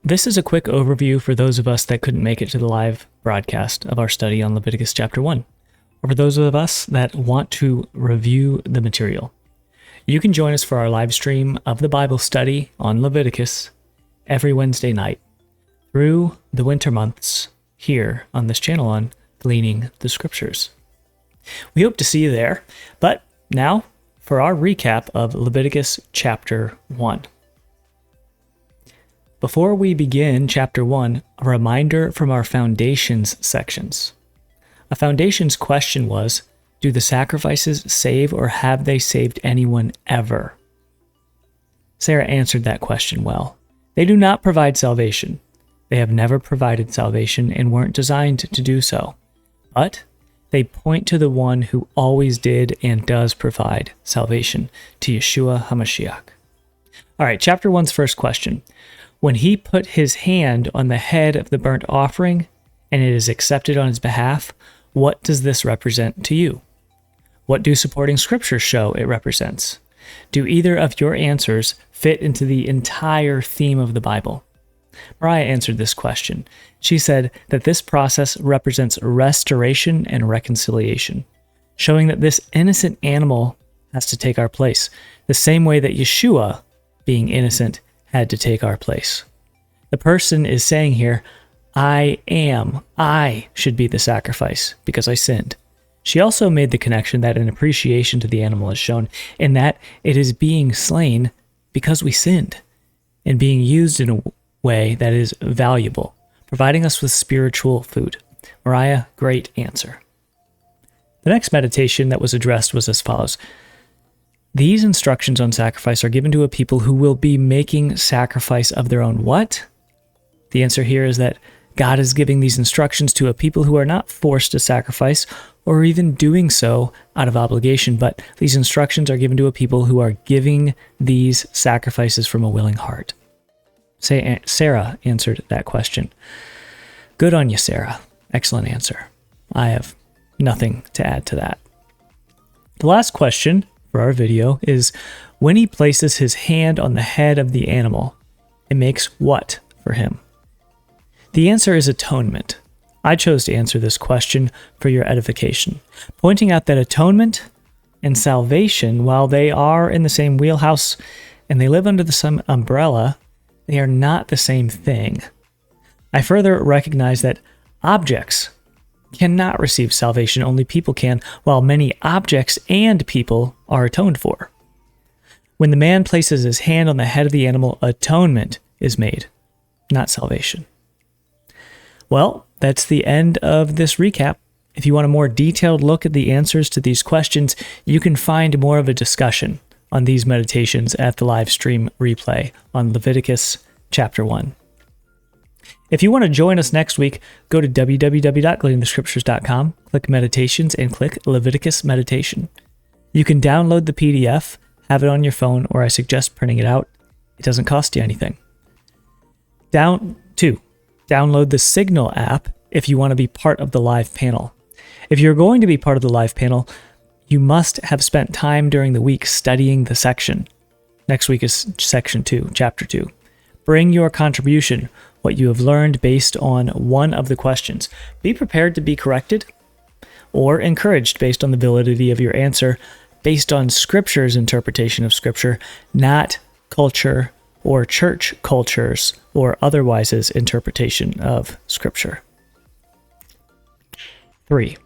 This is a quick overview for those of us that couldn't make it to the live broadcast of our study on Leviticus chapter 1, or for those of us that want to review the material. You can join us for our live stream of the Bible study on Leviticus every Wednesday night through the winter months here on this channel on Gleaning the Scriptures. We hope to see you there, but now for our recap of Leviticus chapter 1. Before we begin chapter 1, a reminder from our foundations sections. A foundations question was, do the sacrifices save or have they saved anyone ever? Sarah answered that question well. They do not provide salvation. They have never provided salvation and weren't designed to do so. But they point to the one who always did and does provide salvation, to Yeshua HaMashiach. All right, chapter 1's first question. When he put his hand on the head of the burnt offering and it is accepted on his behalf, what does this represent to you? What do supporting scriptures show it represents? Do either of your answers fit into the entire theme of the Bible? Mariah answered this question. She said that this process represents restoration and reconciliation, showing that this innocent animal has to take our place, the same way that Yeshua, being innocent, had to take our place. The person is saying here, I should be the sacrifice because I sinned. She also made the connection that an appreciation to the animal is shown in that it is being slain because we sinned and being used in a way that is valuable, providing us with spiritual food. Mariah, great answer. The next meditation that was addressed was as follows. These instructions on sacrifice are given to a people who will be making sacrifice of their own what? The answer here is that God is giving these instructions to a people who are not forced to sacrifice or even doing so out of obligation, but these instructions are given to a people who are giving these sacrifices from a willing heart. Sarah answered that question. Good on you, Sarah. Excellent answer. I have nothing to add to that. The last question for our video is, when he places his hand on the head of the animal, it makes what for him? The answer is atonement. I chose to answer this question for your edification, pointing out that atonement and salvation, while they are in the same wheelhouse and they live under the same umbrella, they are not the same thing. I further recognize that objects cannot receive salvation, only people can, while many objects and people are atoned for. When the man places his hand on the head of the animal, atonement is made, not salvation. Well, that's the end of this recap. If you want a more detailed look at the answers to these questions, you can find more of a discussion on these meditations at the live stream replay on Leviticus chapter 1. If you want to join us next week, go to www.gleaningthescriptures.com, click Meditations, and click Leviticus Meditation. You can download the PDF, have it on your phone, or I suggest printing it out. It doesn't cost you anything. Download the Signal app if you want to be part of the live panel. If you're going to be part of the live panel, you must have spent time during the week studying the section. Next week is section 2, chapter 2. Bring your contribution, what you have learned based on one of the questions. Be prepared to be corrected or encouraged based on the validity of your answer, based on Scripture's interpretation of Scripture, not culture or church culture's or otherwise's interpretation of Scripture. 3.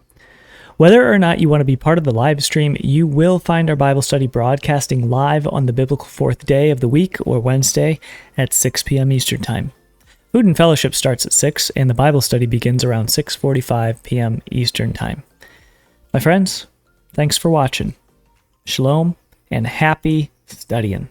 Whether or not you want to be part of the live stream, you will find our Bible study broadcasting live on the biblical fourth day of the week, or Wednesday, at 6 p.m. Eastern Time. Food and Fellowship starts at 6, and the Bible study begins around 6:45 p.m. Eastern Time. My friends, thanks for watching. Shalom, and happy studying.